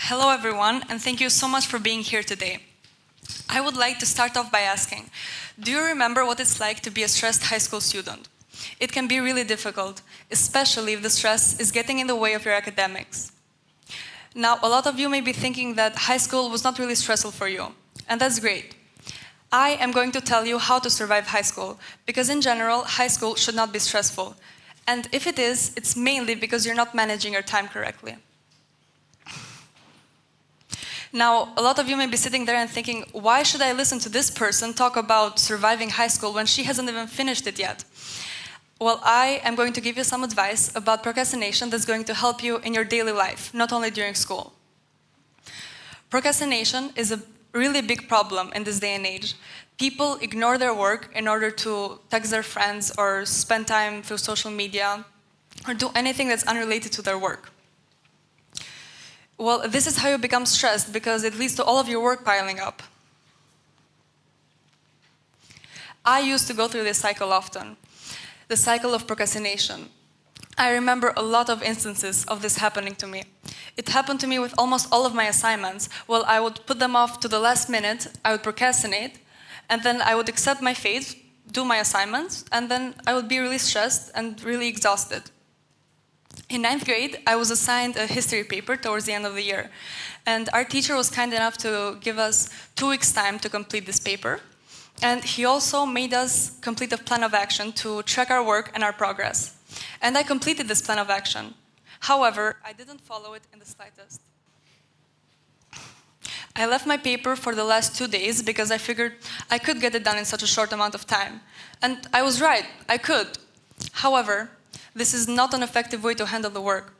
Hello everyone, and thank you so much for being here today. I would like to start off by asking, do you remember what it's like to be a stressed high school student? It can be really difficult, especially if the stress is getting in the way of your academics. Now, a lot of you may be thinking that high school was not really stressful for you, and that's great. I am going to tell you how to survive high school, because in general, high school should not be stressful. And if it is, it's mainly because you're not managing your time correctly. Now, a lot of you may be sitting there and thinking, why should I listen to this person talk about surviving high school when she hasn't even finished it yet? Well, I am going to give you some advice about procrastination that's going to help you in your daily life, not only during school. Procrastination is a really big problem in this day and age. People ignore their work in order to text their friends or spend time through social media or do anything that's unrelated to their work. Well, this is how you become stressed because it leads to all of your work piling up. I used to go through this cycle often, the cycle of procrastination. I remember a lot of instances of this happening to me. It happened to me with almost all of my assignments. Well, I would put them off to the last minute, I would procrastinate, and then I would accept my fate, do my assignments, and then I would be really stressed and really exhausted. In 9th grade, I was assigned a history paper towards the end of the year. And our teacher was kind enough to give us 2 weeks' time to complete this paper. And he also made us complete a plan of action to track our work and our progress. And I completed this plan of action. However, I didn't follow it in the slightest. I left my paper for the last 2 days because I figured I could get it done in such a short amount of time. And I was right, I could. However, this is not an effective way to handle the work,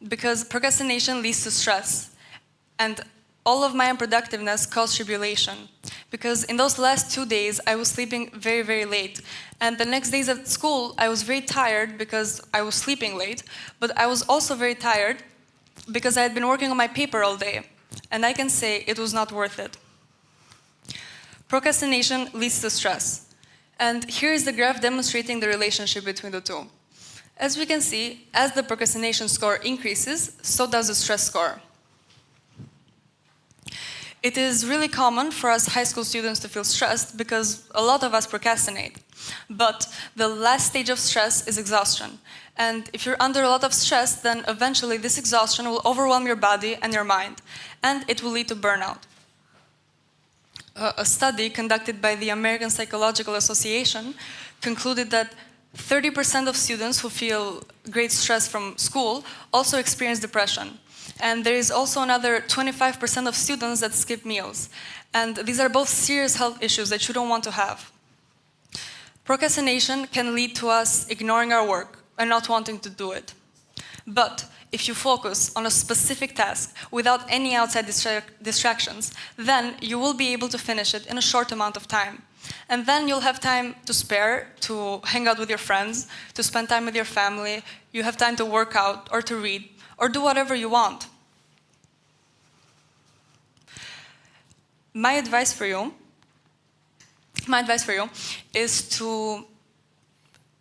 because procrastination leads to stress, and all of my unproductiveness caused tribulation, because in those last 2 days I was sleeping very, very late, and the next days at school I was very tired because I was sleeping late, but I was also very tired because I had been working on my paper all day, and I can say it was not worth it. Procrastination leads to stress, and here is the graph demonstrating the relationship between the two. As we can see, as the procrastination score increases, so does the stress score. It is really common for us high school students to feel stressed because a lot of us procrastinate. But the last stage of stress is exhaustion. And if you're under a lot of stress, then eventually this exhaustion will overwhelm your body and your mind, and it will lead to burnout. A study conducted by the American Psychological Association concluded that 30% of students who feel great stress from school also experience depression. And there is also another 25% of students that skip meals. And these are both serious health issues that you don't want to have. Procrastination can lead to us ignoring our work and not wanting to do it. But if you focus on a specific task without any outside distractions, then you will be able to finish it in a short amount of time. And then you'll have time to spare, to hang out with your friends, to spend time with your family. You have time to work out or to read or do whatever you want. My advice for you is to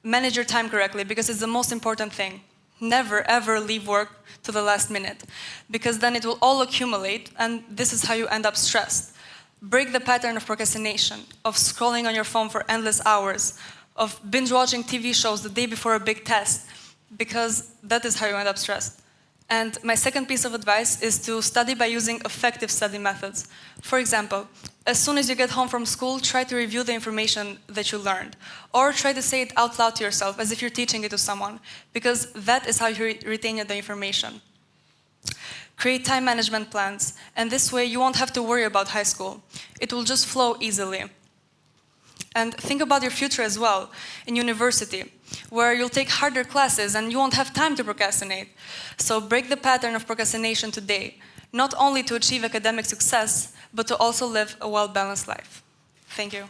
manage your time correctly, because it's the most important thing. Never ever leave work to the last minute, because then it will all accumulate, and this is how you end up stressed. Break the pattern of procrastination, of scrolling on your phone for endless hours, of binge-watching TV shows the day before a big test, because that is how you end up stressed. And my second piece of advice is to study by using effective study methods. For example, as soon as you get home from school, try to review the information that you learned, or try to say it out loud to yourself as if you're teaching it to someone, because that is how you retain the information. Create time management plans, and this way you won't have to worry about high school. It will just flow easily. And think about your future as well, in university, where you'll take harder classes and you won't have time to procrastinate. So break the pattern of procrastination today, not only to achieve academic success, but to also live a well-balanced life. Thank you.